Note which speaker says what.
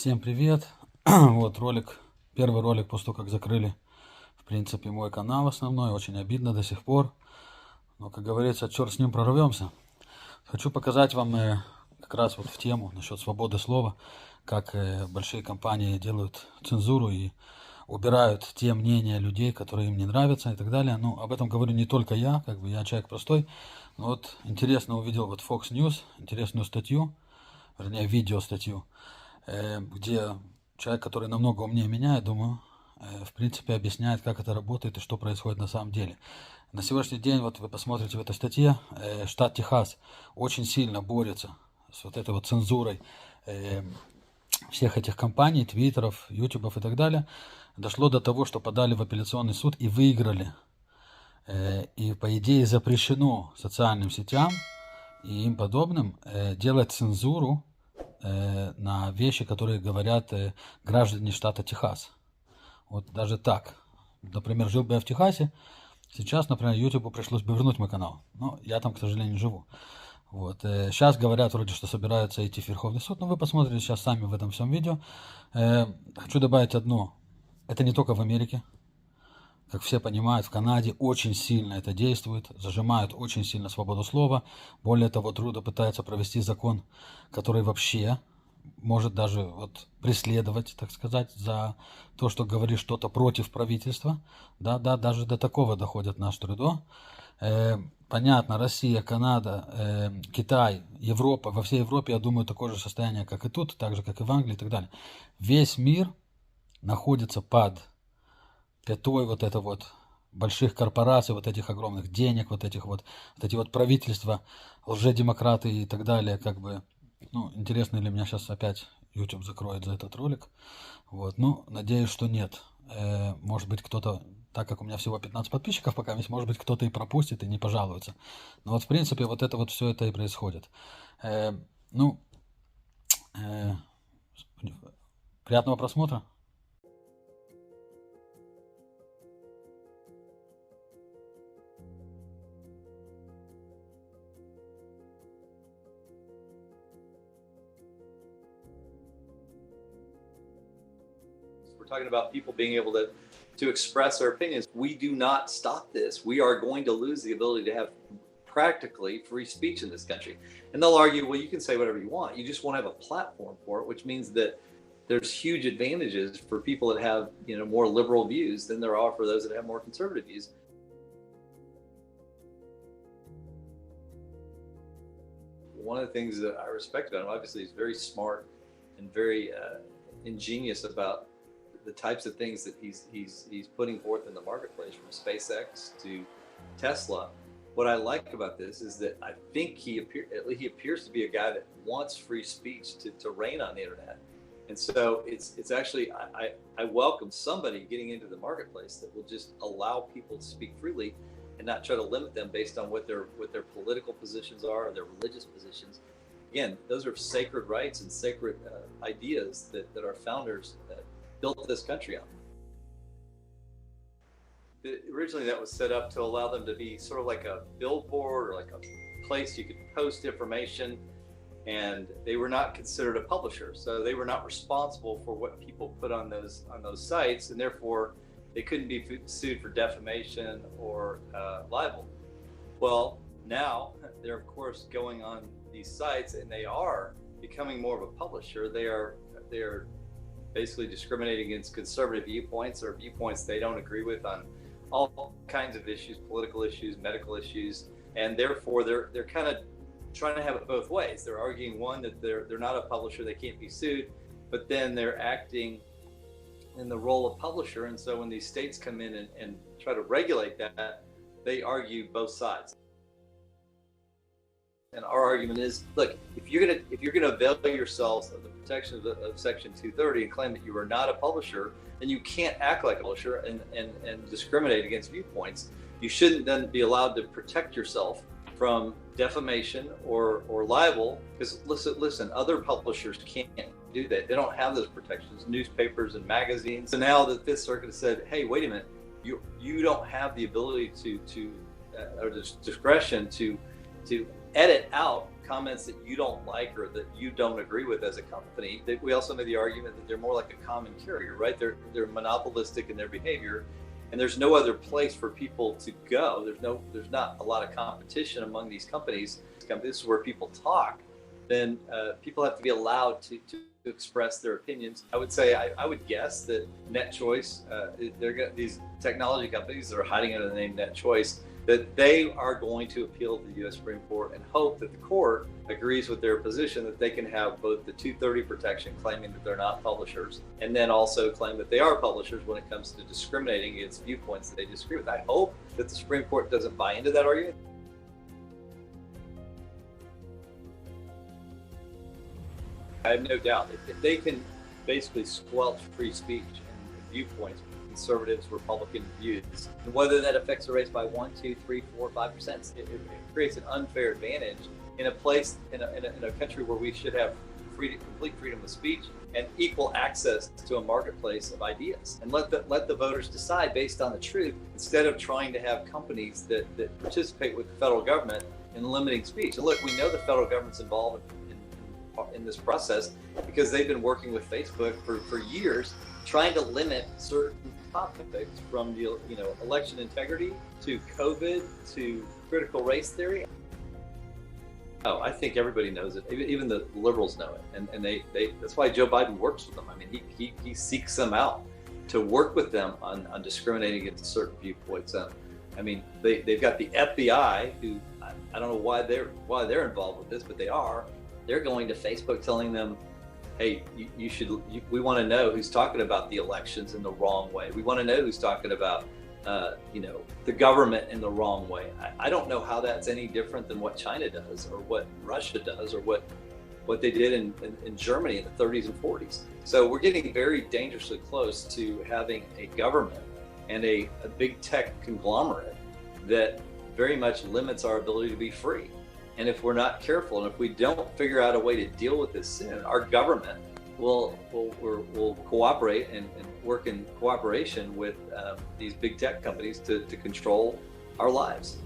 Speaker 1: Всем привет! Вот ролик, первый ролик после того, как закрыли, в принципе, мой канал основной. Очень обидно до сих пор. Но, как говорится, черт с ним, прорвемся. Хочу показать вам как раз вот в тему насчет свободы слова, как большие компании делают цензуру и убирают те мнения людей, которые им не нравятся и так далее. Ну, об этом говорю не только я, как бы я человек простой. Но вот интересно увидел вот Fox News, интересную статью, вернее, видео статью, где человек, который намного умнее меня, я думаю, в принципе, объясняет, как это работает и что происходит на самом деле. На сегодняшний день, вот вы посмотрите в этой статье, штат Техас очень сильно борется с вот этой вот цензурой всех этих компаний, твиттеров, ютубов и так далее. Дошло до того, что подали в апелляционный суд и выиграли. И, по идее, запрещено социальным сетям и им подобным делать цензуру на вещи, которые говорят граждане штата Техас. Вот даже так. Например, жил бы я в Техасе, сейчас, например, YouTube пришлось бы вернуть мой канал. Но я там, к сожалению, живу. Вот. Сейчас говорят вроде, что собираются идти в Верховный суд, но вы посмотрите сейчас сами в этом всем видео. Хочу добавить одно. Это не только в Америке. Как все понимают, в Канаде очень сильно это действует, зажимают очень сильно свободу слова. Более того, Трудо пытается провести закон, который вообще может даже вот преследовать, так сказать, за то, что говорит что-то против правительства. Да, даже до такого доходит наш Трудо. Понятно, Россия, Канада, Китай, Европа, во всей Европе, я думаю, такое же состояние, как и тут, так же, как и в Англии и так далее. Весь мир находится под пятой вот это вот больших корпораций, вот этих огромных денег, вот эти вот правительства, лжедемократы и так далее, как бы, ну, интересно ли меня сейчас опять YouTube закроет за этот ролик, вот, ну, надеюсь, что нет, может быть, кто-то, так как у меня всего 15 подписчиков пока есть, может быть, кто-то и пропустит и не пожалуется, но вот, в принципе, вот это вот все это и происходит, ну, приятного просмотра.
Speaker 2: We're talking about people being able to express their opinions. We do not stop this. We are going to lose the ability to have practically free speech in this country. And they'll argue, well, you can say whatever you want. You just won't have a platform for it, which means that there's huge advantages for people that have, you know, more liberal views than there are for those that have more conservative views. One of the things that I respect about him, obviously, he's very smart and very ingenious about the types of things that he's putting forth in the marketplace, from SpaceX to Tesla. What I like about this is that I think he appears to be a guy that wants free speech to reign on the internet. And so it's actually, I welcome somebody getting into the marketplace that will just allow people to speak freely and not try to limit them based on what their political positions are or their religious positions. Again, those are sacred rights and sacred ideas that our founders built this country on. Originally, that was set up to allow them to be sort of like a billboard or like a place you could post information, and they were not considered a publisher, so they were not responsible for what people put on those sites, and therefore they couldn't be sued for defamation or libel. Well, now they're of course going on these sites, and they are becoming more of a publisher. They are basically discriminating against conservative viewpoints or viewpoints they don't agree with on all kinds of issues, political issues, medical issues, and therefore they're kind of trying to have it both ways. They're arguing, one, that they're not a publisher, they can't be sued, but then they're acting in the role of publisher, and so when these states come in and try to regulate that, they argue both sides. And our argument is, look, if you're gonna avail yourselves of the protections of Section 230 and claim that you are not a publisher, then you can't act like a publisher and discriminate against viewpoints. You shouldn't then be allowed to protect yourself from defamation or libel, because listen, other publishers can't do that. They don't have those protections, newspapers and magazines. So now the Fifth Circuit has said, hey, wait a minute, you don't have the ability or the discretion to edit out comments that you don't like or that you don't agree with as a company, we also made the argument that they're more like a common carrier, right? They're monopolistic in their behavior, and there's no other place for people to go. There's not a lot of competition among these companies. This is where people talk. Then people have to be allowed to express their opinions. I would say, I would guess that Net Choice, these technology companies that are hiding under the name Net Choice, that they are going to appeal to the U.S. Supreme Court and hope that the court agrees with their position that they can have both the 230 protection, claiming that they're not publishers, and then also claim that they are publishers when it comes to discriminating against viewpoints that they disagree with. I hope that the Supreme Court doesn't buy into that argument. I have no doubt if they can basically squelch free speech and viewpoints, conservatives, Republican views, and whether that affects the race by 1, 2, 3, 4, 5%, it creates an unfair advantage in a place, in a country where we should have complete freedom of speech and equal access to a marketplace of ideas, and let the voters decide based on the truth, instead of trying to have companies that participate with the federal government in limiting speech. And look, we know the federal government's involved in this process because they've been working with Facebook for years, trying to limit certain topics, from election integrity to COVID to critical race theory. Oh, I think everybody knows it. Even the liberals know it, and they that's why Joe Biden works with them. I mean, he seeks them out to work with them on discriminating against certain viewpoints. I mean, they've got the FBI, who I don't know why they're involved with this, but they are. They're going to Facebook telling them, hey, we want to know who's talking about the elections in the wrong way. We want to know who's talking about, the government in the wrong way. I don't know how that's any different than what China does, or what Russia does, or what they did in Germany in the 30s and 40s. So we're getting very dangerously close to having a government and a big tech conglomerate that very much limits our ability to be free. And if we're not careful, and if we don't figure out a way to deal with this soon, our government will cooperate and work in cooperation with these big tech companies to control our lives.